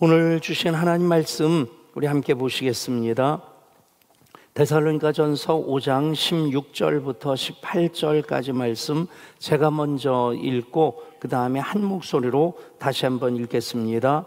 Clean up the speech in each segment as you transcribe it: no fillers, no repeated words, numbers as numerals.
오늘 주신 하나님 말씀 우리 함께 보시겠습니다. 데살로니가전서 5장 16절부터 18절까지 말씀 제가 먼저 읽고 그 다음에 한 목소리로 다시 한번 읽겠습니다.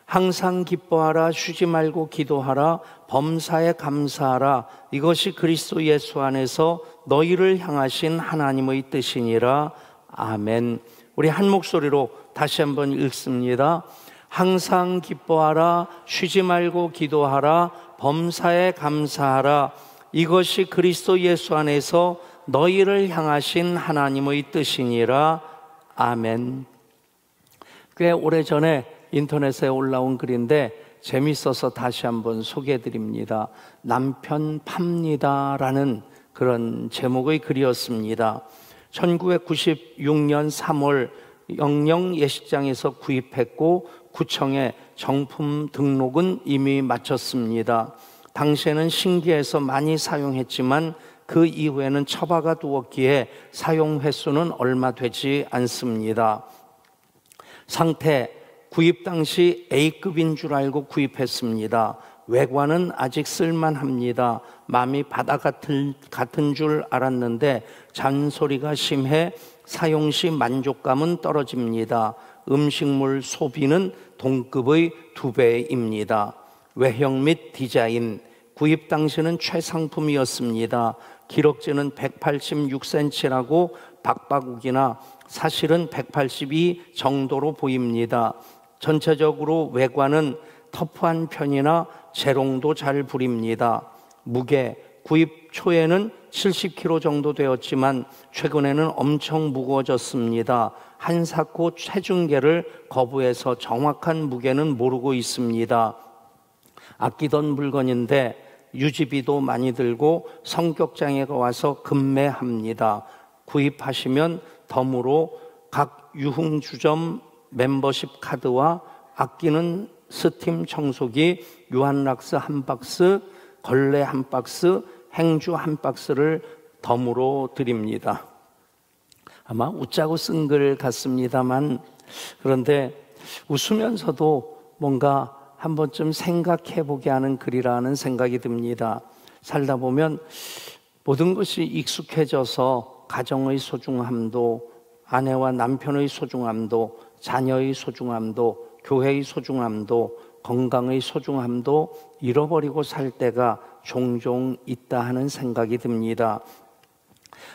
항상 기뻐하라, 쉬지 말고 기도하라, 범사에 감사하라. 이것이 그리스도 예수 안에서 너희를 향하신 하나님의 뜻이니라. 아멘. 우리 한 목소리로 다시 한번 읽습니다. 항상 기뻐하라, 쉬지 말고 기도하라, 범사에 감사하라. 이것이 그리스도 예수 안에서 너희를 향하신 하나님의 뜻이니라. 아멘. 꽤 오래전에 인터넷에 올라온 글인데 재밌어서 다시 한번 소개해드립니다. 남편 팝니다 라는 그런 제목의 글이었습니다. 1996년 3월 영영 예식장에서 구입했고 구청에 정품 등록은 이미 마쳤습니다. 당시에는 신기해서 많이 사용했지만 그 이후에는 처박아 두었기에 사용 횟수는 얼마 되지 않습니다. 상태, 구입 당시 A급인 줄 알고 구입했습니다. 외관은 아직 쓸만합니다. 마음이 바다 같은 줄 알았는데 잔소리가 심해 사용 시 만족감은 떨어집니다. 음식물 소비는 동급의 2배입니다. 외형 및 디자인, 구입 당시는 최상품이었습니다. 기록지는 186cm라고 박바국이나 사실은 182 정도로 보입니다. 전체적으로 외관은 터프한 편이나 재롱도 잘 부립니다. 무게, 구입 초에는 70kg 정도 되었지만 최근에는 엄청 무거워졌습니다. 한사코 체중계를 거부해서 정확한 무게는 모르고 있습니다. 아끼던 물건인데 유지비도 많이 들고 성격장애가 와서 급매합니다. 구입하시면 덤으로 각 유흥주점 멤버십 카드와 아끼는 스팀 청소기, 유한락스 한 박스, 걸레 한 박스, 행주 한 박스를 덤으로 드립니다. 아마 웃자고 쓴 글 같습니다만, 그런데 웃으면서도 뭔가 한 번쯤 생각해 보게 하는 글이라는 생각이 듭니다. 살다 보면 모든 것이 익숙해져서 가정의 소중함도, 아내와 남편의 소중함도, 자녀의 소중함도, 교회의 소중함도, 건강의 소중함도 잃어버리고 살 때가 종종 있다 하는 생각이 듭니다.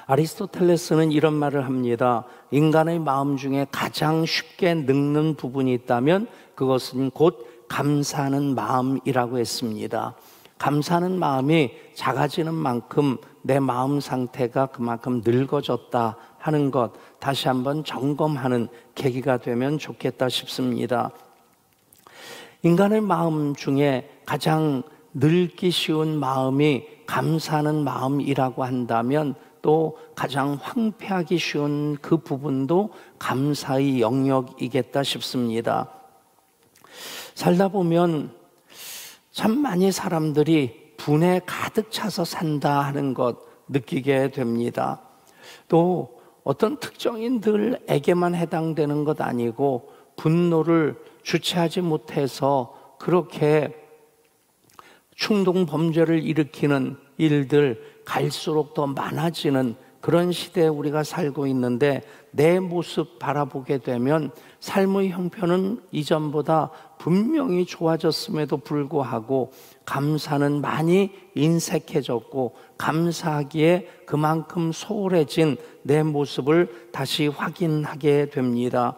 아리스토텔레스는 이런 말을 합니다. 인간의 마음 중에 가장 쉽게 늙는 부분이 있다면 그것은 곧 감사하는 마음이라고 했습니다. 감사하는 마음이 작아지는 만큼 내 마음 상태가 그만큼 늙어졌다 하는 것 다시 한번 점검하는 계기가 되면 좋겠다 싶습니다. 인간의 마음 중에 가장 늙기 쉬운 마음이 감사하는 마음이라고 한다면 또 가장 황폐하기 쉬운 그 부분도 감사의 영역이겠다 싶습니다. 살다 보면 참 많이 사람들이 분에 가득 차서 산다 하는 것 느끼게 됩니다. 또 어떤 특정인들에게만 해당되는 것 아니고 분노를 주체하지 못해서 그렇게 충동 범죄를 일으키는 일들 갈수록 더 많아지는 그런 시대에 우리가 살고 있는데 내 모습 바라보게 되면 삶의 형편은 이전보다 분명히 좋아졌음에도 불구하고 감사는 많이 인색해졌고 감사하기에 그만큼 소홀해진 내 모습을 다시 확인하게 됩니다.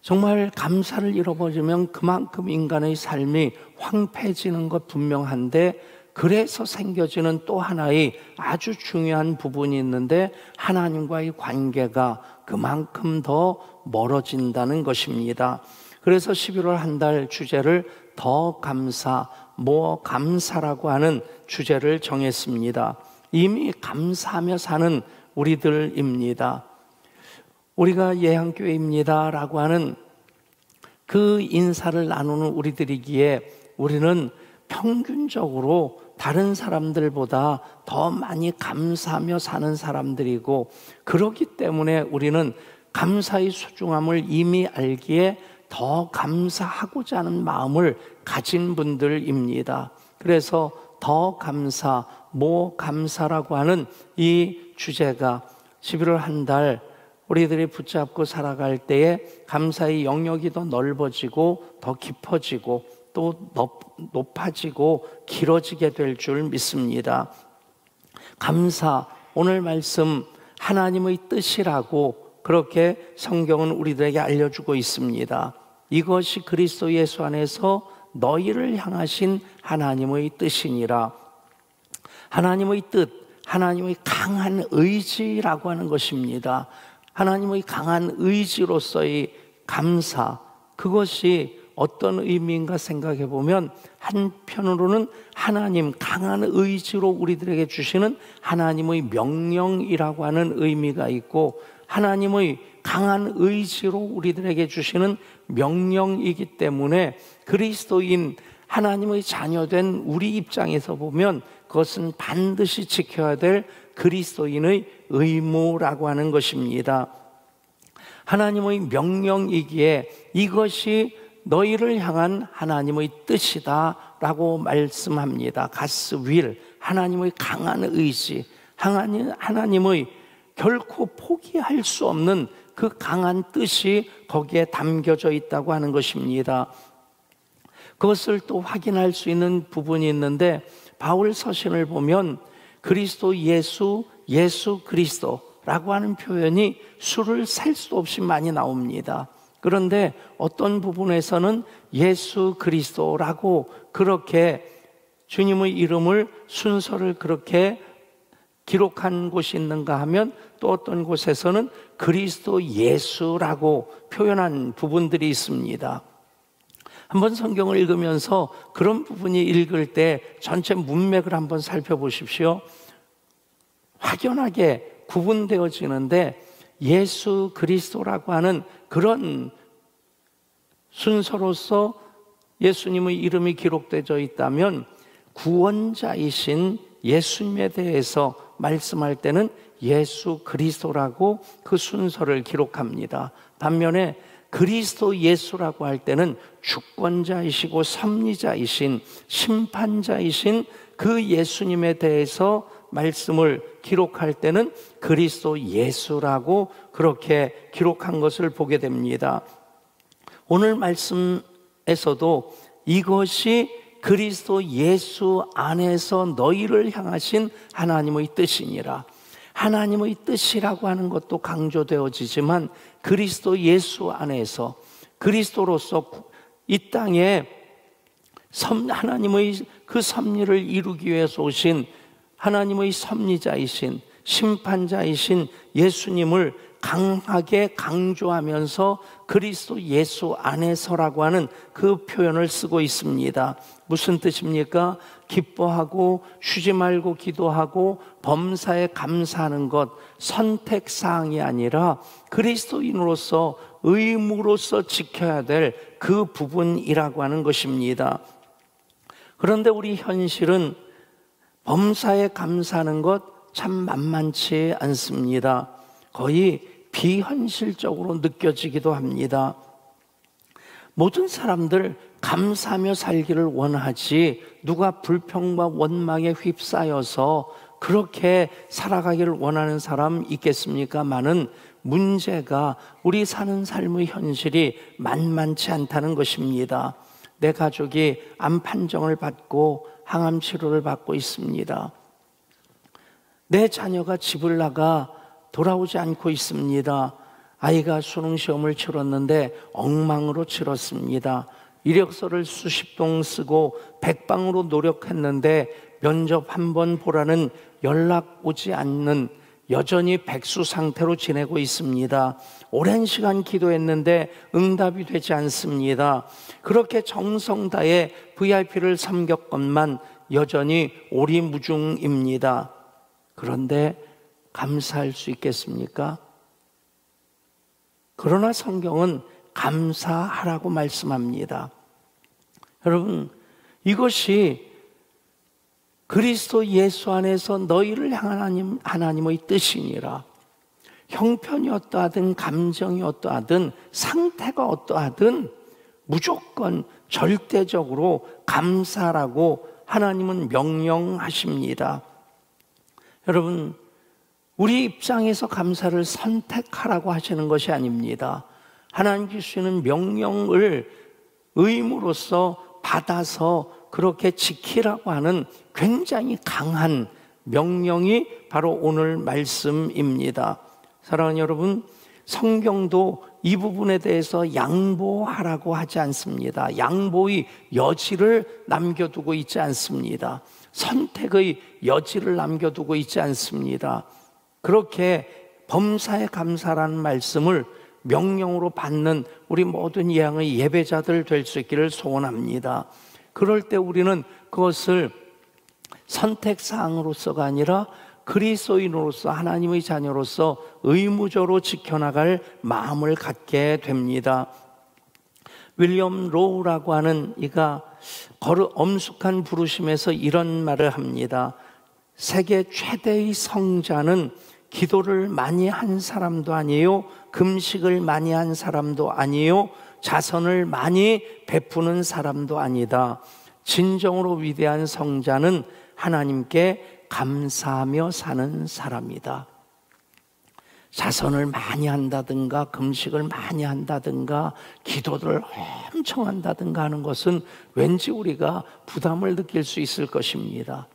정말 감사를 잃어버리면 그만큼 인간의 삶이 황폐해지는 것 분명한데 그래서 생겨지는 또 하나의 아주 중요한 부분이 있는데 하나님과의 관계가 그만큼 더 멀어진다는 것입니다. 그래서 11월 한 달 주제를 더 감사, 뭐 감사라고 하는 주제를 정했습니다. 이미 감사하며 사는 우리들입니다. 우리가 예향교회입니다 라고 하는 그 인사를 나누는 우리들이기에 우리는 평균적으로 다른 사람들보다 더 많이 감사하며 사는 사람들이고 그렇기 때문에 우리는 감사의 소중함을 이미 알기에 더 감사하고자 하는 마음을 가진 분들입니다. 그래서 더 감사, 모 감사라고 하는 이 주제가 11월 한 달 우리들이 붙잡고 살아갈 때에 감사의 영역이 더 넓어지고 더 깊어지고 또 높아지고 길어지게 될 줄 믿습니다. 감사, 오늘 말씀 하나님의 뜻이라고 그렇게 성경은 우리들에게 알려주고 있습니다. 이것이 그리스도 예수 안에서 너희를 향하신 하나님의 뜻이니라. 하나님의 뜻, 하나님의 강한 의지라고 하는 것입니다. 하나님의 강한 의지로서의 감사, 그것이 어떤 의미인가 생각해 보면 한편으로는 하나님 강한 의지로 우리들에게 주시는 하나님의 명령이라고 하는 의미가 있고, 하나님의 강한 의지로 우리들에게 주시는 명령이기 때문에 그리스도인 하나님의 자녀된 우리 입장에서 보면 그것은 반드시 지켜야 될 그리스도인의 의무라고 하는 것입니다. 하나님의 명령이기에 이것이 너희를 향한 하나님의 뜻이다 라고 말씀합니다. God's will, 하나님의 강한 의지, 하나님의 결코 포기할 수 없는 그 강한 뜻이 거기에 담겨져 있다고 하는 것입니다. 그것을 또 확인할 수 있는 부분이 있는데, 바울 서신을 보면 그리스도 예수, 예수 그리스도라고 하는 표현이 수를 셀 수 없이 많이 나옵니다. 그런데 어떤 부분에서는 예수 그리스도라고 그렇게 주님의 이름을 순서를 그렇게 기록한 곳이 있는가 하면 또 어떤 곳에서는 그리스도 예수라고 표현한 부분들이 있습니다. 한번 성경을 읽으면서 그런 부분이 읽을 때 전체 문맥을 한번 살펴보십시오. 확연하게 구분되어지는데, 예수 그리스도라고 하는 그런 순서로서 예수님의 이름이 기록되어 있다면, 구원자이신 예수님에 대해서 말씀할 때는 예수 그리스도라고 그 순서를 기록합니다. 반면에 그리스도 예수라고 할 때는 주권자이시고 섭리자이신 심판자이신 그 예수님에 대해서 말씀을 기록할 때는 그리스도 예수라고 그렇게 기록한 것을 보게 됩니다. 오늘 말씀에서도 이것이 그리스도 예수 안에서 너희를 향하신 하나님의 뜻이니라. 하나님의 뜻이라고 하는 것도 강조되어지지만 그리스도 예수 안에서 그리스도로서 이 땅에 하나님의 그 섭리를 이루기 위해서 오신 하나님의 섭리자이신 심판자이신 예수님을 강하게 강조하면서 그리스도 예수 안에서라고 하는 그 표현을 쓰고 있습니다. 무슨 뜻입니까? 기뻐하고 쉬지 말고 기도하고 범사에 감사하는 것, 선택사항이 아니라 그리스도인으로서 의무로서 지켜야 될 그 부분이라고 하는 것입니다. 그런데 우리 현실은 범사에 감사하는 것 참 만만치 않습니다. 거의 비현실적으로 느껴지기도 합니다. 모든 사람들 감사하며 살기를 원하지, 누가 불평과 원망에 휩싸여서 그렇게 살아가기를 원하는 사람 있겠습니까마는 문제가 우리 사는 삶의 현실이 만만치 않다는 것입니다. 내 가족이 암 판정을 받고 항암 치료를 받고 있습니다. 내 자녀가 집을 나가 돌아오지 않고 있습니다. 아이가 수능 시험을 치렀는데 엉망으로 치렀습니다. 이력서를 수십 통 쓰고 백방으로 노력했는데 면접 한 번 보라는 연락 오지 않는, 여전히 백수 상태로 지내고 있습니다. 오랜 시간 기도했는데 응답이 되지 않습니다. 그렇게 정성 다해 VIP를 섬겼건만 여전히 오리무중입니다. 그런데 감사할 수 있겠습니까? 그러나 성경은 감사하라고 말씀합니다. 여러분, 이것이 그리스도 예수 안에서 너희를 향한 하나님의 뜻이니라. 형편이 어떠하든 감정이 어떠하든 상태가 어떠하든 무조건 절대적으로 감사라고 하나님은 명령하십니다. 여러분, 우리 입장에서 감사를 선택하라고 하시는 것이 아닙니다. 하나님 주시는 명령을 의무로서 받아서 그렇게 지키라고 하는 굉장히 강한 명령이 바로 오늘 말씀입니다. 사랑하는 여러분, 성경도 이 부분에 대해서 양보하라고 하지 않습니다. 양보의 여지를 남겨두고 있지 않습니다. 선택의 여지를 남겨두고 있지 않습니다. 그렇게 범사에 감사라는 말씀을 명령으로 받는 우리 모든 예양의 예배자들 될 수 있기를 소원합니다. 그럴 때 우리는 그것을 선택사항으로서가 아니라 그리스도인으로서 하나님의 자녀로서 의무적으로 지켜나갈 마음을 갖게 됩니다. 윌리엄 로우라고 하는 이가 엄숙한 부르심에서 이런 말을 합니다. 세계 최대의 성자는 기도를 많이 한 사람도 아니에요, 금식을 많이 한 사람도 아니에요, 자선을 많이 베푸는 사람도 아니다. 진정으로 위대한 성자는 하나님께 감사하며 사는 사람이다. 자선을 많이 한다든가 금식을 많이 한다든가 기도를 엄청 한다든가 하는 것은 왠지 우리가 부담을 느낄 수 있을 것입니다.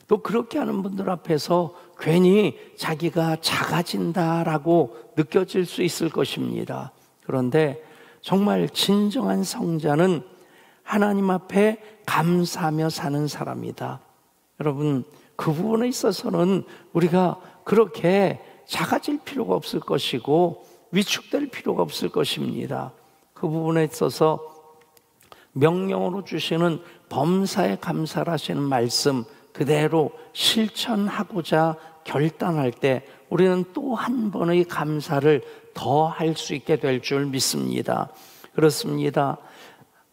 또 그렇게 하는 분들 앞에서 괜히 자기가 작아진다라고 느껴질 수 있을 것입니다. 그런데 정말 진정한 성자는 하나님 앞에 감사하며 사는 사람이다. 여러분, 그 부분에 있어서는 우리가 그렇게 작아질 필요가 없을 것이고 위축될 필요가 없을 것입니다. 그 부분에 있어서 명령으로 주시는 범사에 감사하시는 말씀 그대로 실천하고자 결단할 때 우리는 또 한 번의 감사를 더 할 수 있게 될 줄 믿습니다. 그렇습니다.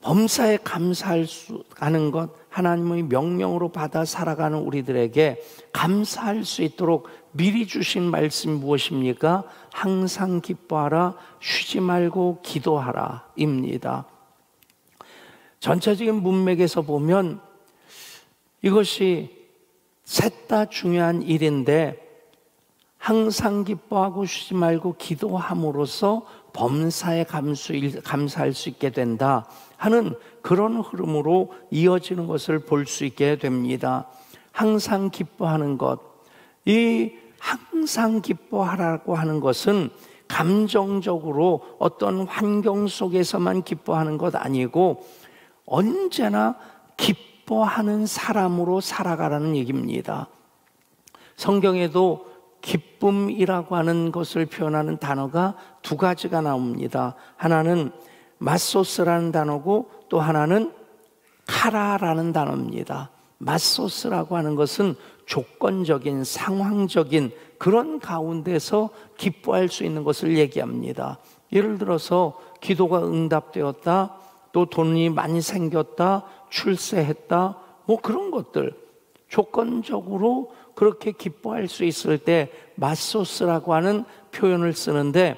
범사에 감사하는 것, 하나님의 명령으로 받아 살아가는 우리들에게 감사할 수 있도록 미리 주신 말씀이 무엇입니까? 항상 기뻐하라, 쉬지 말고 기도하라 입니다. 전체적인 문맥에서 보면 이것이 셋 다 중요한 일인데 항상 기뻐하고 쉬지 말고 기도함으로써 범사에 감사할 수 있게 된다 하는 그런 흐름으로 이어지는 것을 볼 수 있게 됩니다. 항상 기뻐하는 것, 이 항상 기뻐하라고 하는 것은 감정적으로 어떤 환경 속에서만 기뻐하는 것 아니고 언제나 기뻐하는 사람으로 살아가라는 얘기입니다. 성경에도 기쁨이라고 하는 것을 표현하는 단어가 두 가지가 나옵니다. 하나는 마소스라는 단어고 또 하나는 카라라는 단어입니다. 마소스라고 하는 것은 조건적인 상황적인 그런 가운데서 기뻐할 수 있는 것을 얘기합니다. 예를 들어서 기도가 응답되었다, 또 돈이 많이 생겼다, 출세했다, 뭐 그런 것들 조건적으로 그렇게 기뻐할 수 있을 때 마소스라고 하는 표현을 쓰는데,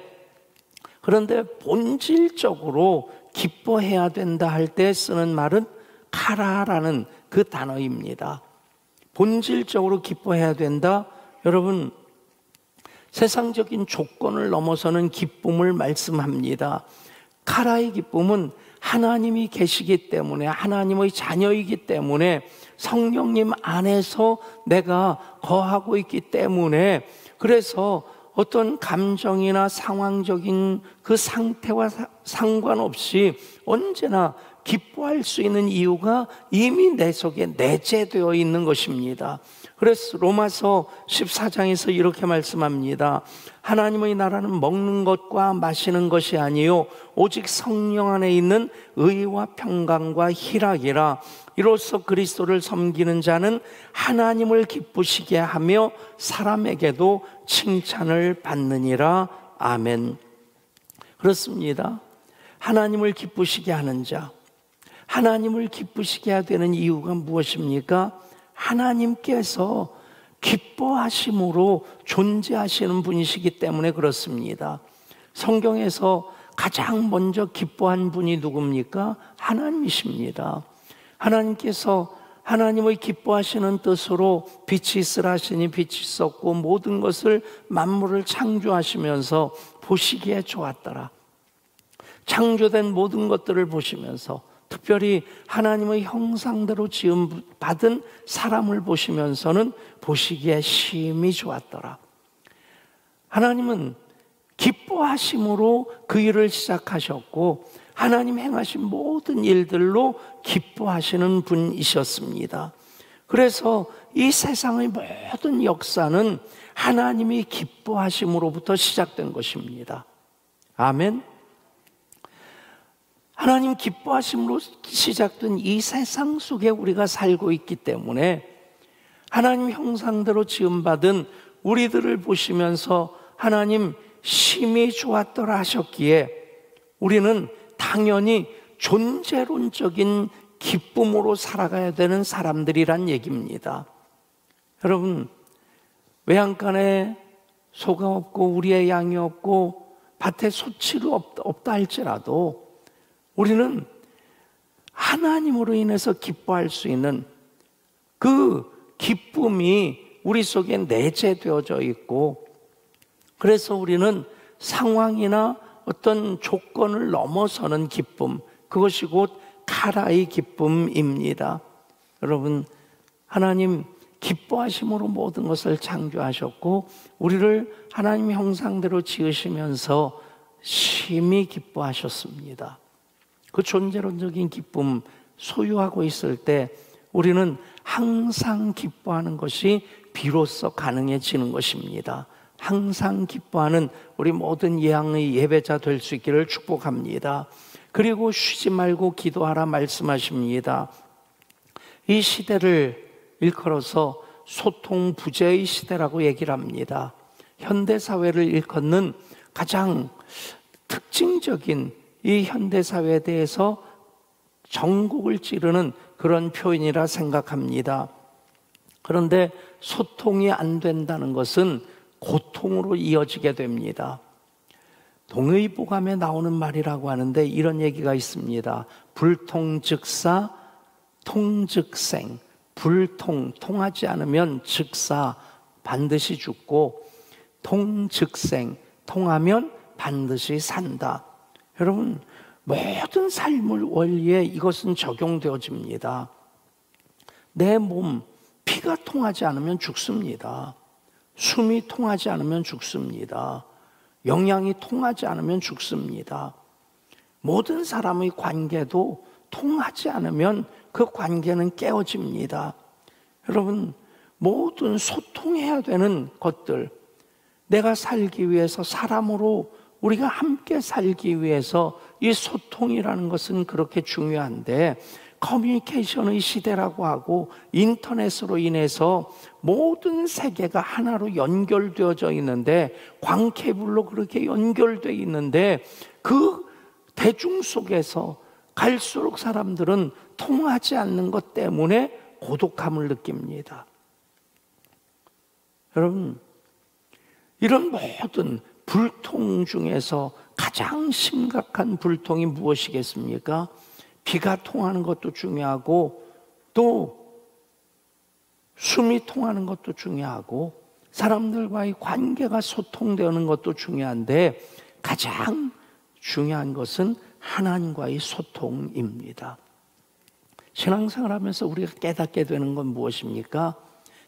그런데 본질적으로 기뻐해야 된다 할 때 쓰는 말은 카라라는 그 단어입니다. 본질적으로 기뻐해야 된다. 여러분, 세상적인 조건을 넘어서는 기쁨을 말씀합니다. 카라의 기쁨은 하나님이 계시기 때문에, 하나님의 자녀이기 때문에, 성령님 안에서 내가 거하고 있기 때문에, 그래서 어떤 감정이나 상황적인 그 상태와 상관없이 언제나 기뻐할 수 있는 이유가 이미 내 속에 내재되어 있는 것입니다. 그래서 로마서 14장에서 이렇게 말씀합니다. 하나님의 나라는 먹는 것과 마시는 것이 아니요 오직 성령 안에 있는 의와 평강과 희락이라. 이로써 그리스도를 섬기는 자는 하나님을 기쁘시게 하며 사람에게도 칭찬을 받느니라. 아멘. 그렇습니다. 하나님을 기쁘시게 하는 자, 하나님을 기쁘시게 해야 되는 이유가 무엇입니까? 하나님께서 기뻐하심으로 존재하시는 분이시기 때문에 그렇습니다. 성경에서 가장 먼저 기뻐한 분이 누굽니까? 하나님이십니다. 하나님께서 하나님의 기뻐하시는 뜻으로 빛이 있으라 하시니 빛이 있었고 모든 것을 만물을 창조하시면서 보시기에 좋았더라. 창조된 모든 것들을 보시면서 특별히 하나님의 형상대로 지음 받은 사람을 보시면서는 보시기에 심히 좋았더라. 하나님은 기뻐하심으로 그 일을 시작하셨고 하나님 행하신 모든 일들로 기뻐하시는 분이셨습니다. 그래서 이 세상의 모든 역사는 하나님이 기뻐하심으로부터 시작된 것입니다. 아멘. 하나님 기뻐하심으로 시작된 이 세상 속에 우리가 살고 있기 때문에 하나님 형상대로 지음받은 우리들을 보시면서 하나님 심히 좋았더라 하셨기에 우리는 당연히 존재론적인 기쁨으로 살아가야 되는 사람들이란 얘기입니다. 여러분, 외양간에 소가 없고 우리의 양이 없고 밭에 소치도 없다 할지라도 우리는 하나님으로 인해서 기뻐할 수 있는 그 기쁨이 우리 속에 내재되어져 있고, 그래서 우리는 상황이나 어떤 조건을 넘어서는 기쁨, 그것이 곧 가라의 기쁨입니다. 여러분, 하나님 기뻐하심으로 모든 것을 창조하셨고 우리를 하나님 형상대로 지으시면서 심히 기뻐하셨습니다. 그 존재론적인 기쁨 소유하고 있을 때 우리는 항상 기뻐하는 것이 비로소 가능해지는 것입니다. 항상 기뻐하는 우리 모든 예양의 예배자 될 수 있기를 축복합니다. 그리고 쉬지 말고 기도하라 말씀하십니다. 이 시대를 일컬어서 소통 부재의 시대라고 얘기를 합니다. 현대사회를 일컫는 가장 특징적인 이 현대사회에 대해서 전국을 찌르는 그런 표현이라 생각합니다. 그런데 소통이 안 된다는 것은 고통으로 이어지게 됩니다. 동의보감에 나오는 말이라고 하는데 이런 얘기가 있습니다. 불통즉사, 통즉생. 통하지 않으면 즉사, 반드시 죽고, 통즉생, 통하면 반드시 산다. 여러분, 모든 삶의 원리에 이것은 적용되어집니다. 내 몸, 피가 통하지 않으면 죽습니다. 숨이 통하지 않으면 죽습니다. 영양이 통하지 않으면 죽습니다. 모든 사람의 관계도 통하지 않으면 그 관계는 깨어집니다. 여러분, 모든 소통해야 되는 것들, 내가 살기 위해서 사람으로 우리가 함께 살기 위해서 이 소통이라는 것은 그렇게 중요한데 커뮤니케이션의 시대라고 하고 인터넷으로 인해서 모든 세계가 하나로 연결되어져 있는데 광케이블로 그렇게 연결되어 있는데 그 대중 속에서 갈수록 사람들은 통하지 않는 것 때문에 고독함을 느낍니다. 여러분, 이런 모든 불통 중에서 가장 심각한 불통이 무엇이겠습니까? 피가 통하는 것도 중요하고 또 숨이 통하는 것도 중요하고 사람들과의 관계가 소통되는 것도 중요한데 가장 중요한 것은 하나님과의 소통입니다. 신앙생활 하면서 우리가 깨닫게 되는 건 무엇입니까?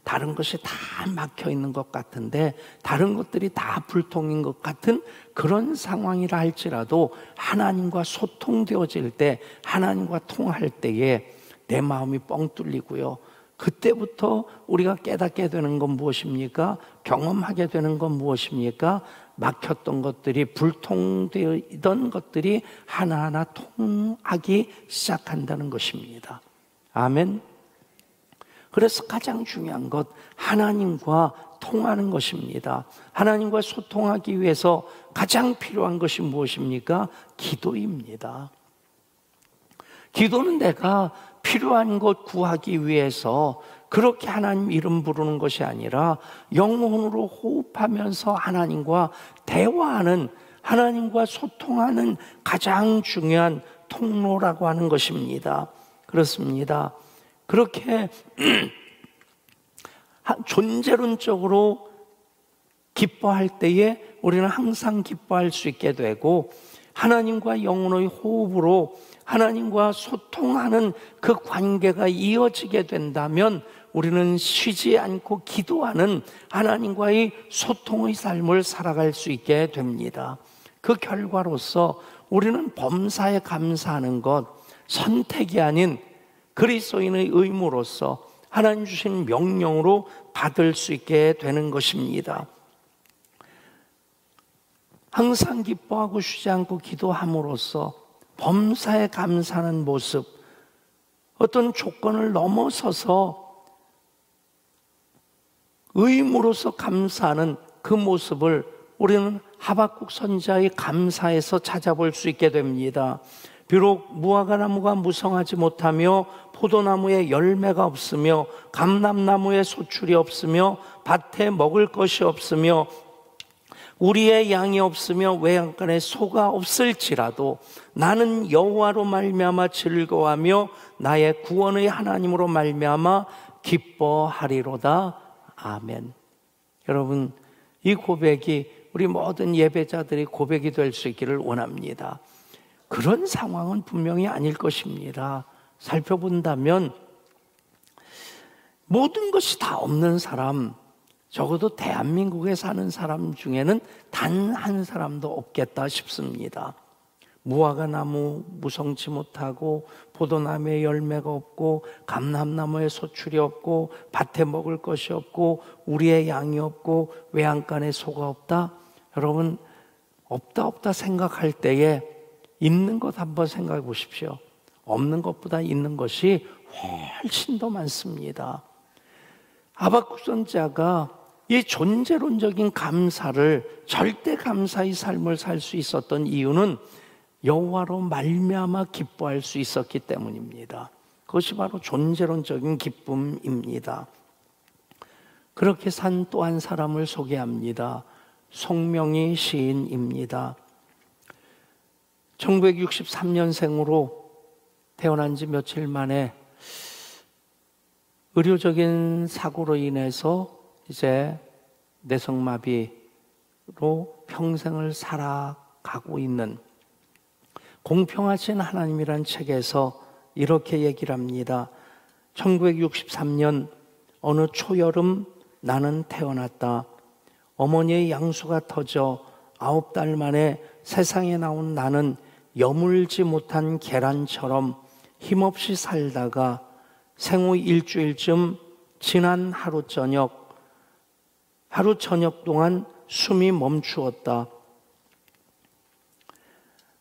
다른 것이 다 막혀 있는 것 같은데 다른 것들이 다 불통인 것 같은 그런 상황이라 할지라도 하나님과 소통되어질 때 하나님과 통할 때에 내 마음이 뻥 뚫리고요. 그때부터 우리가 깨닫게 되는 건 무엇입니까? 경험하게 되는 건 무엇입니까? 막혔던 것들이 불통되던 것들이 하나하나 통하기 시작한다는 것입니다. 아멘. 그래서 가장 중요한 것 하나님과 통하는 것입니다. 하나님과 소통하기 위해서 가장 필요한 것이 무엇입니까? 기도입니다. 기도는 내가 필요한 것 구하기 위해서 그렇게 하나님 이름 부르는 것이 아니라 영혼으로 호흡하면서 하나님과 대화하는, 하나님과 소통하는 가장 중요한 통로라고 하는 것입니다. 그렇습니다. 그렇게 존재론적으로 기뻐할 때에 우리는 항상 기뻐할 수 있게 되고, 하나님과 영혼의 호흡으로 하나님과 소통하는 그 관계가 이어지게 된다면 우리는 쉬지 않고 기도하는 하나님과의 소통의 삶을 살아갈 수 있게 됩니다. 그 결과로서 우리는 범사에 감사하는 것, 선택이 아닌 그리스도인의 의무로서 하나님 주신 명령으로 받을 수 있게 되는 것입니다. 항상 기뻐하고 쉬지 않고 기도함으로써 범사에 감사하는 모습, 어떤 조건을 넘어서서 의무로서 감사하는 그 모습을 우리는 하박국 선지자의 감사에서 찾아볼 수 있게 됩니다. 비록 무화과나무가 무성하지 못하며 포도나무에 열매가 없으며 감람나무에 소출이 없으며 밭에 먹을 것이 없으며 우리의 양이 없으며 외양간에 소가 없을지라도 나는 여호와로 말미암아 즐거워하며 나의 구원의 하나님으로 말미암아 기뻐하리로다. 아멘. 여러분, 이 고백이 우리 모든 예배자들의 고백이 될 수 있기를 원합니다. 그런 상황은 분명히 아닐 것입니다. 살펴본다면 모든 것이 다 없는 사람, 적어도 대한민국에 사는 사람 중에는 단 한 사람도 없겠다 싶습니다. 무화과나무 무성치 못하고 포도나무에 열매가 없고 감람나무에 소출이 없고 밭에 먹을 것이 없고 우리의 양이 없고 외양간에 소가 없다. 여러분, 없다 생각할 때에 있는 것 한번 생각해 보십시오. 없는 것보다 있는 것이 훨씬 더 많습니다. 하박국 선지자가 이 존재론적인 감사를, 절대 감사의 삶을 살 수 있었던 이유는 여호와로 말미암아 기뻐할 수 있었기 때문입니다. 그것이 바로 존재론적인 기쁨입니다. 그렇게 산 또 한 사람을 소개합니다. 송명희 시인입니다. 1963년생으로 태어난 지 며칠 만에 의료적인 사고로 인해서 이제 뇌성마비로 평생을 살아가고 있는, 공평하신 하나님이란 책에서 이렇게 얘기를 합니다. 1963년 어느 초여름 나는 태어났다. 어머니의 양수가 터져 9달 만에 세상에 나온 나는 여물지 못한 계란처럼 힘없이 살다가 생후 일주일쯤 지난 하루 저녁 동안 숨이 멈추었다.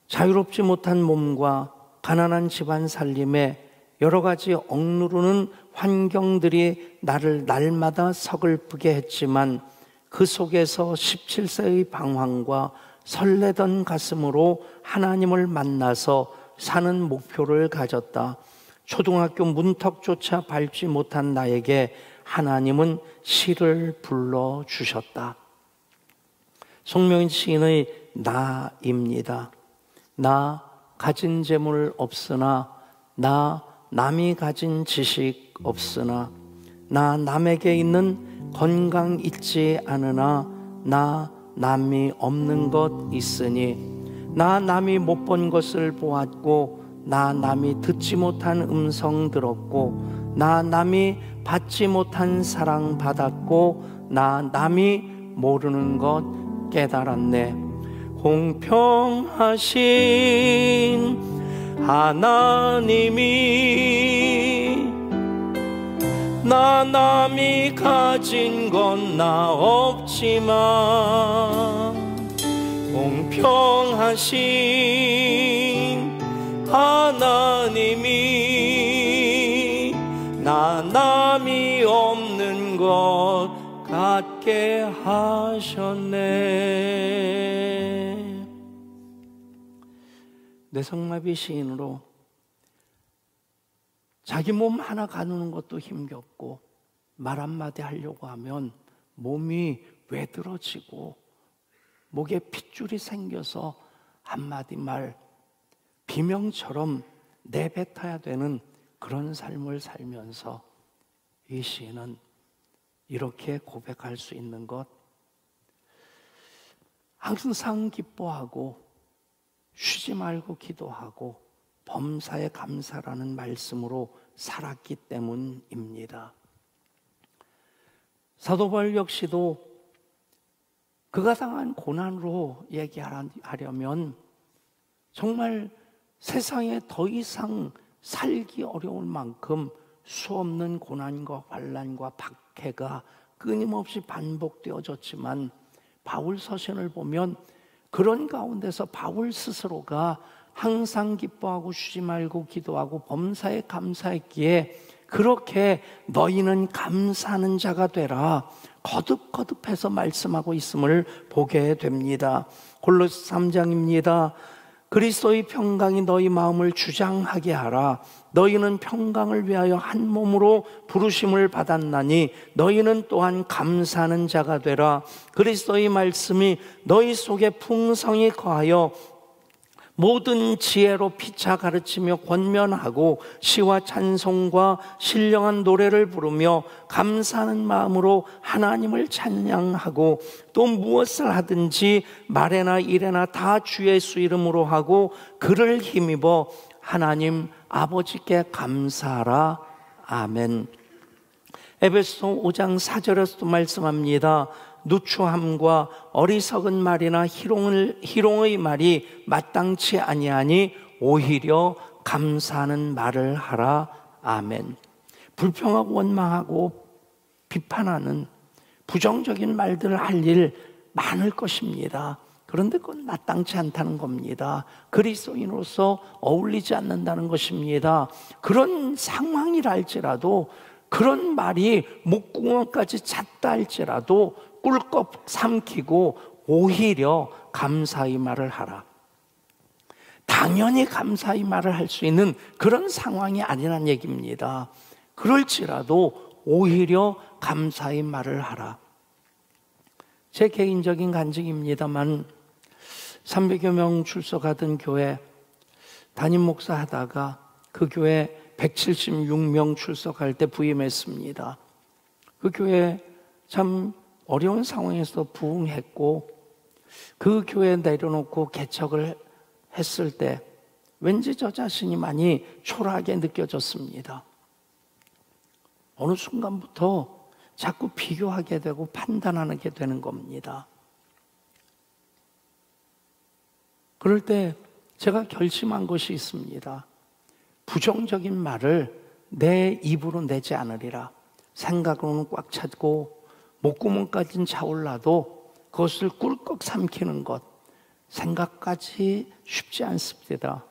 자유롭지 못한 몸과 가난한 집안 살림에 여러 가지 억누르는 환경들이 나를 날마다 서글프게 했지만 그 속에서 17세의 방황과 설레던 가슴으로 하나님을 만나서 사는 목표를 가졌다. 초등학교 문턱조차 밟지 못한 나에게 하나님은 시를 불러주셨다. 송명희 시인의 나입니다. 나 가진 재물 없으나, 나 남이 가진 지식 없으나, 나 남에게 있는 건강 있지 않으나, 나 남이 없는 것 있으니, 나 남이 못 본 것을 보았고, 나 남이 듣지 못한 음성 들었고, 나 남이 받지 못한 사랑 받았고, 나 남이 모르는 것 깨달았네. 공평하신 하나님이 나 남이 가진 건 나 없지만, 공평하신 하나님이 나 남이 없는 것 같게 하셨네. 뇌성마비 시인으로 자기 몸 하나 가누는 것도 힘겹고 말 한마디 하려고 하면 몸이 왜들어지고 목에 핏줄이 생겨서 한마디 말 비명처럼 내뱉어야 되는 그런 삶을 살면서 이 시인은 이렇게 고백할 수 있는 것, 항상 기뻐하고 쉬지 말고 기도하고 범사에 감사라는 말씀으로 살았기 때문입니다. 사도 바울 역시도 그가 당한 고난으로 얘기하려면 정말 세상에 더 이상 살기 어려울 만큼 수없는 고난과 환난과 박해가 끊임없이 반복되어졌지만 바울 서신을 보면 그런 가운데서 바울 스스로가 항상 기뻐하고 쉬지 말고 기도하고 범사에 감사했기에 그렇게 너희는 감사하는 자가 되라 거듭거듭해서 말씀하고 있음을 보게 됩니다. 골로새 3장입니다. 그리스도의 평강이 너희 마음을 주장하게 하라. 너희는 평강을 위하여 한 몸으로 부르심을 받았나니 너희는 또한 감사하는 자가 되라. 그리스도의 말씀이 너희 속에 풍성히 거하여 모든 지혜로 피차 가르치며 권면하고 시와 찬송과 신령한 노래를 부르며 감사하는 마음으로 하나님을 찬양하고 또 무엇을 하든지 말에나 일에나 다 주 예수 이름으로 하고 그를 힘입어 하나님 아버지께 감사하라. 아멘. 에베소 5장 4절에서도 말씀합니다. 누추함과 어리석은 말이나 희롱의 말이 마땅치 아니하니 오히려 감사하는 말을 하라. 아멘. 불평하고 원망하고 비판하는 부정적인 말들을 할 일 많을 것입니다. 그런데 그건 마땅치 않다는 겁니다. 그리스도인으로서 어울리지 않는다는 것입니다. 그런 상황이라 할지라도 그런 말이 목구멍까지 찼다 할지라도 꿀꺽 삼키고 오히려 감사의 말을 하라. 당연히 감사의 말을 할 수 있는 그런 상황이 아니란 얘기입니다. 그럴지라도 오히려 감사의 말을 하라. 제 개인적인 간증입니다만 300여 명 출석하던 교회 담임 목사 하다가 그 교회 176명 출석할 때 부임했습니다. 그 교회 참 어려운 상황에서 부흥했고 그 교회 내려놓고 개척을 했을 때 왠지 저 자신이 많이 초라하게 느껴졌습니다. 어느 순간부터 자꾸 비교하게 되고 판단하게 되는 겁니다. 그럴 때 제가 결심한 것이 있습니다. 부정적인 말을 내 입으로 내지 않으리라. 생각으로는 꽉 찼고 목구멍까지는 차올라도 그것을 꿀꺽 삼키는 것, 생각까지 쉽지 않습니다.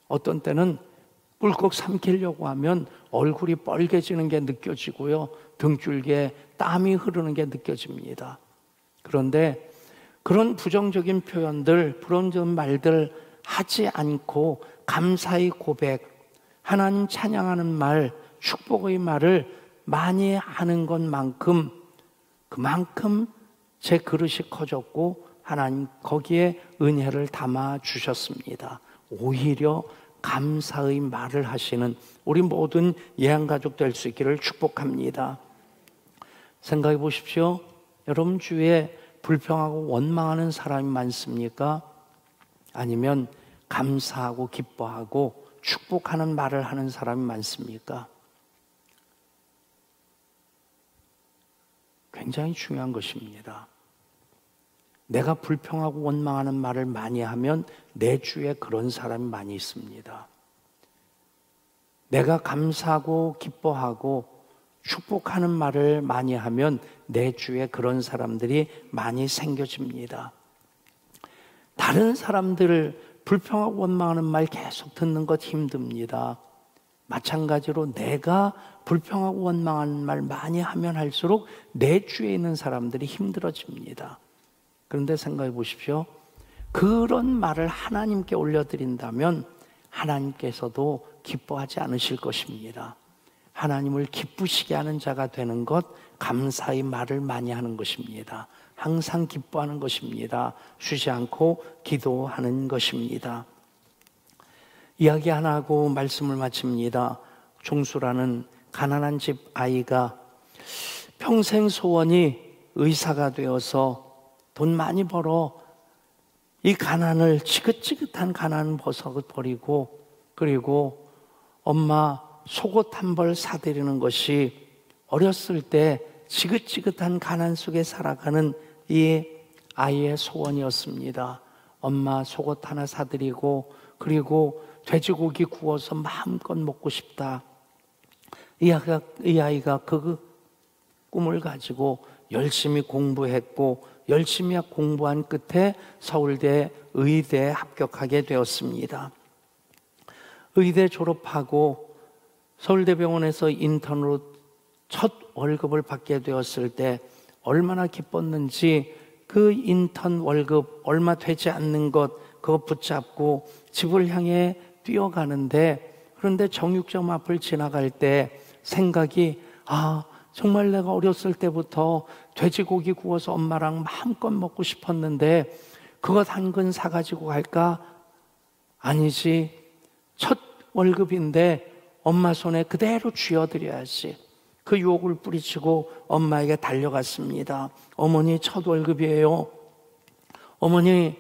어떤 때는 꿀꺽 삼키려고 하면 얼굴이 빨개지는 게 느껴지고요, 등줄기에 땀이 흐르는 게 느껴집니다. 그런데 그런 부정적인 표현들, 부정적인 말들 하지 않고 감사의 고백, 하나님 찬양하는 말, 축복의 말을 많이 하는 것만큼 그만큼 제 그릇이 커졌고 하나님 거기에 은혜를 담아 주셨습니다. 오히려 감사의 말을 하시는 우리 모든 예언가족 될 수 있기를 축복합니다. 생각해 보십시오. 여러분 주위에 불평하고 원망하는 사람이 많습니까? 아니면 감사하고 기뻐하고 축복하는 말을 하는 사람이 많습니까? 굉장히 중요한 것입니다. 내가 불평하고 원망하는 말을 많이 하면 내 주위에 그런 사람이 많이 있습니다. 내가 감사하고 기뻐하고 축복하는 말을 많이 하면 내 주위에 그런 사람들이 많이 생겨집니다. 다른 사람들 불평하고 원망하는 말 계속 듣는 것 힘듭니다. 마찬가지로 내가 불평하고 원망하는 말 많이 하면 할수록 내 주위에 있는 사람들이 힘들어집니다. 그런데 생각해 보십시오. 그런 말을 하나님께 올려드린다면 하나님께서도 기뻐하지 않으실 것입니다. 하나님을 기쁘시게 하는 자가 되는 것, 감사의 말을 많이 하는 것입니다. 항상 기뻐하는 것입니다. 쉬지 않고 기도하는 것입니다. 이야기 하나 하고 말씀을 마칩니다. 종수라는 가난한 집 아이가 평생 소원이 의사가 되어서 돈 많이 벌어 이 가난을, 지긋지긋한 가난을 벗어버리고, 그리고 엄마 속옷 한 벌 사드리는 것이 어렸을 때 지긋지긋한 가난 속에 살아가는 이 아이의 소원이었습니다. 엄마 속옷 하나 사드리고, 그리고 돼지고기 구워서 마음껏 먹고 싶다. 이 아이가 그 꿈을 가지고 열심히 공부했고, 열심히 공부한 끝에 서울대 의대에 합격하게 되었습니다. 의대 졸업하고 서울대병원에서 인턴으로 첫 월급을 받게 되었을 때 얼마나 기뻤는지, 그 인턴 월급 얼마 되지 않는 것 그거 붙잡고 집을 향해 뛰어가는데, 그런데 정육점 앞을 지나갈 때 생각이, 정말 내가 어렸을 때부터 돼지고기 구워서 엄마랑 마음껏 먹고 싶었는데 그것 한 근 사가지고 갈까? 아니지, 첫 월급인데 엄마 손에 그대로 쥐어드려야지. 그 유혹을 뿌리치고 엄마에게 달려갔습니다. 어머니, 첫 월급이에요. 어머니,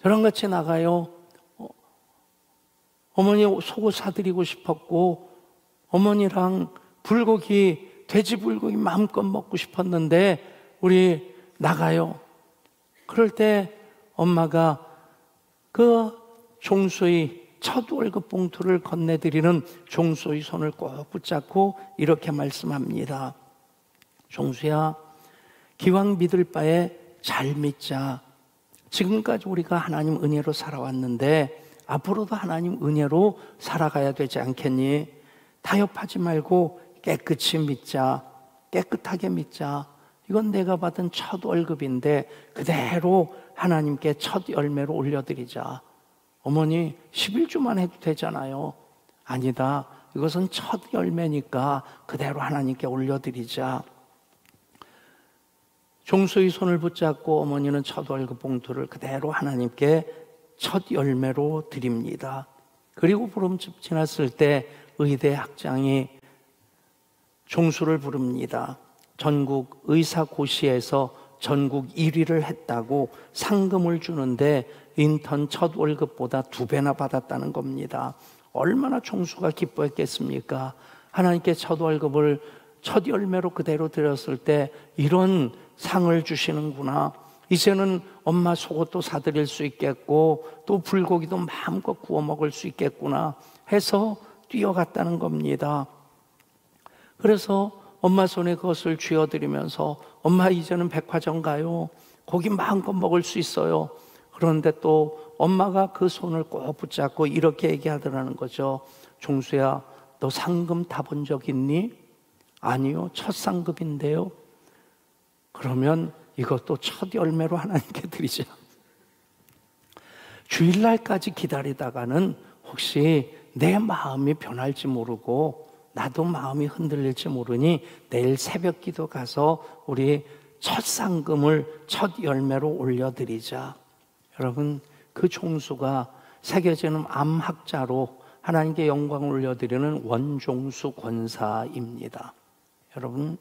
저랑 같이 나가요. 어머니 속옷 사드리고 싶었고, 어머니랑 불고기, 돼지 불고기 마음껏 먹고 싶었는데 우리 나가요. 그럴 때 엄마가 그 종수의 첫 월급 봉투를 건네드리는 종수의 손을 꼭 붙잡고 이렇게 말씀합니다. 종수야, 기왕 믿을 바에 잘 믿자. 지금까지 우리가 하나님 은혜로 살아왔는데 앞으로도 하나님 은혜로 살아가야 되지 않겠니? 타협하지 말고 깨끗이 믿자. 깨끗하게 믿자. 이건 내가 받은 첫 월급인데 그대로 하나님께 첫 열매로 올려드리자. 어머니, 11주만 해도 되잖아요. 아니다, 이것은 첫 열매니까 그대로 하나님께 올려드리자. 종수의 손을 붙잡고 어머니는 첫 월급 봉투를 그대로 하나님께 첫 열매로 드립니다. 그리고 보름쯤 지났을 때 의대 학장이 종수를 부릅니다. 전국 의사고시에서 전국 1위를 했다고 상금을 주는데 인턴 첫 월급보다 2배나 받았다는 겁니다. 얼마나 종수가 기뻐했겠습니까? 하나님께 첫 월급을 첫 열매로 그대로 드렸을 때 이런 상을 주시는구나. 이제는 엄마 속옷도 사드릴 수 있겠고 또 불고기도 마음껏 구워 먹을 수 있겠구나 해서 뛰어갔다는 겁니다. 그래서 엄마 손에 그것을 쥐어드리면서 엄마, 이제는 백화점 가요. 고기 마음껏 먹을 수 있어요. 그런데 또 엄마가 그 손을 꼭 붙잡고 이렇게 얘기하더라는 거죠. 종수야, 너 상금 타본 적 있니? 아니요, 첫 상급인데요. 그러면 이것도 첫 열매로 하나님께 드리자. 주일날까지 기다리다가는 혹시 내 마음이 변할지 모르고 나도 마음이 흔들릴지 모르니 내일 새벽 기도 가서 우리 첫 상금을 첫 열매로 올려드리자. 여러분, 그 종수가 새겨지는 암학자로 하나님께 영광을 올려드리는 원종수 권사입니다. 여러분,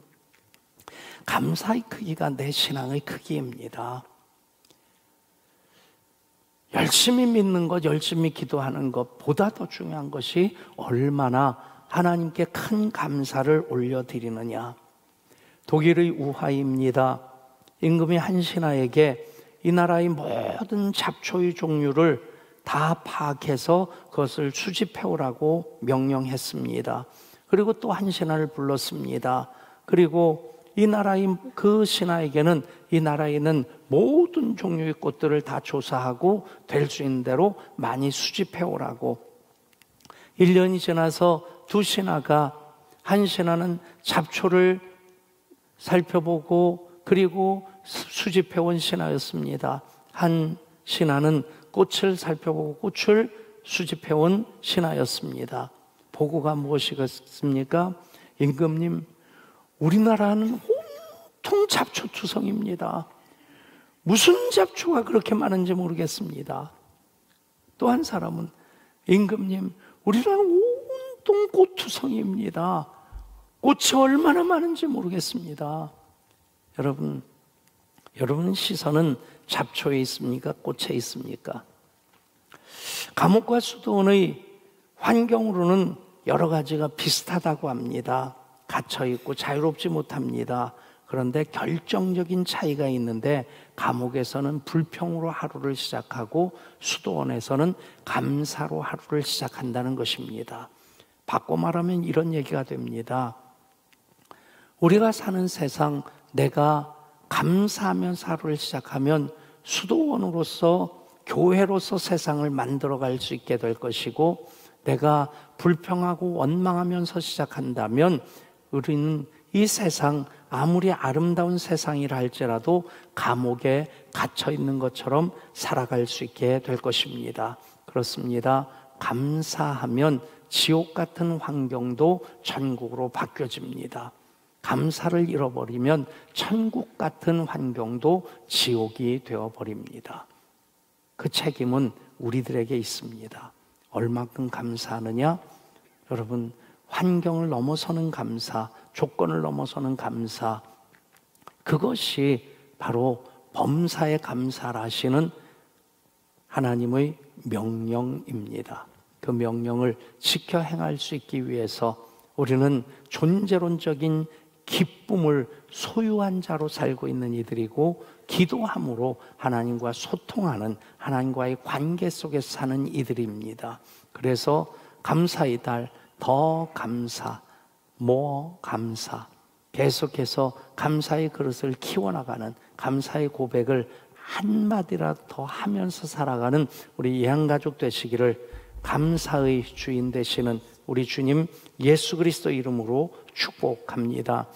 감사의 크기가 내 신앙의 크기입니다. 열심히 믿는 것, 열심히 기도하는 것보다 더 중요한 것이 얼마나 하나님께 큰 감사를 올려드리느냐. 독일의 우화입니다. 임금이 한 신하에게 이 나라의 모든 잡초의 종류를 다 파악해서 그것을 수집해오라고 명령했습니다. 그리고 또 한 신하를 불렀습니다. 그리고 이 나라의 그 신하에게는 이 나라에 있는 모든 종류의 꽃들을 다 조사하고 될 수 있는 대로 많이 수집해오라고. 1년이 지나서 두 신하가, 한 신하는 잡초를 살펴보고 그리고 수집해온 신하였습니다. 한 신하는 꽃을 살펴보고 꽃을 수집해온 신하였습니다. 보고가 무엇이겠습니까? 임금님, 우리나라는 온통 잡초투성입니다. 무슨 잡초가 그렇게 많은지 모르겠습니다. 또 한 사람은, 임금님, 우리나라는 온통 꽃투성입니다. 꽃이 얼마나 많은지 모르겠습니다. 여러분 시선은 잡초에 있습니까? 꽃에 있습니까? 감옥과 수도원의 환경으로는 여러 가지가 비슷하다고 합니다. 갇혀있고 자유롭지 못합니다. 그런데 결정적인 차이가 있는데, 감옥에서는 불평으로 하루를 시작하고 수도원에서는 감사로 하루를 시작한다는 것입니다. 바꿔 말하면 이런 얘기가 됩니다. 우리가 사는 세상, 내가 감사하면서 하루를 시작하면 수도원으로서, 교회로서 세상을 만들어갈 수 있게 될 것이고, 내가 불평하고 원망하면서 시작한다면 우리는 이 세상, 아무리 아름다운 세상이라 할지라도 감옥에 갇혀 있는 것처럼 살아갈 수 있게 될 것입니다. 그렇습니다. 감사하면 지옥 같은 환경도 천국으로 바뀌어집니다. 감사를 잃어버리면 천국 같은 환경도 지옥이 되어버립니다. 그 책임은 우리들에게 있습니다. 얼마큼 감사하느냐? 여러분, 환경을 넘어서는 감사, 조건을 넘어서는 감사, 그것이 바로 범사에 감사하시는 하나님의 명령입니다. 그 명령을 지켜 행할 수 있기 위해서 우리는 존재론적인 기쁨을 소유한 자로 살고 있는 이들이고, 기도함으로 하나님과 소통하는, 하나님과의 관계 속에서 사는 이들입니다. 그래서 감사의 달, 더 감사, 뭐 감사, 계속해서 감사의 그릇을 키워나가는, 감사의 고백을 한마디라도 더 하면서 살아가는 우리 예한가족 되시기를 감사의 주인 되시는 우리 주님 예수 그리스도 이름으로 축복합니다.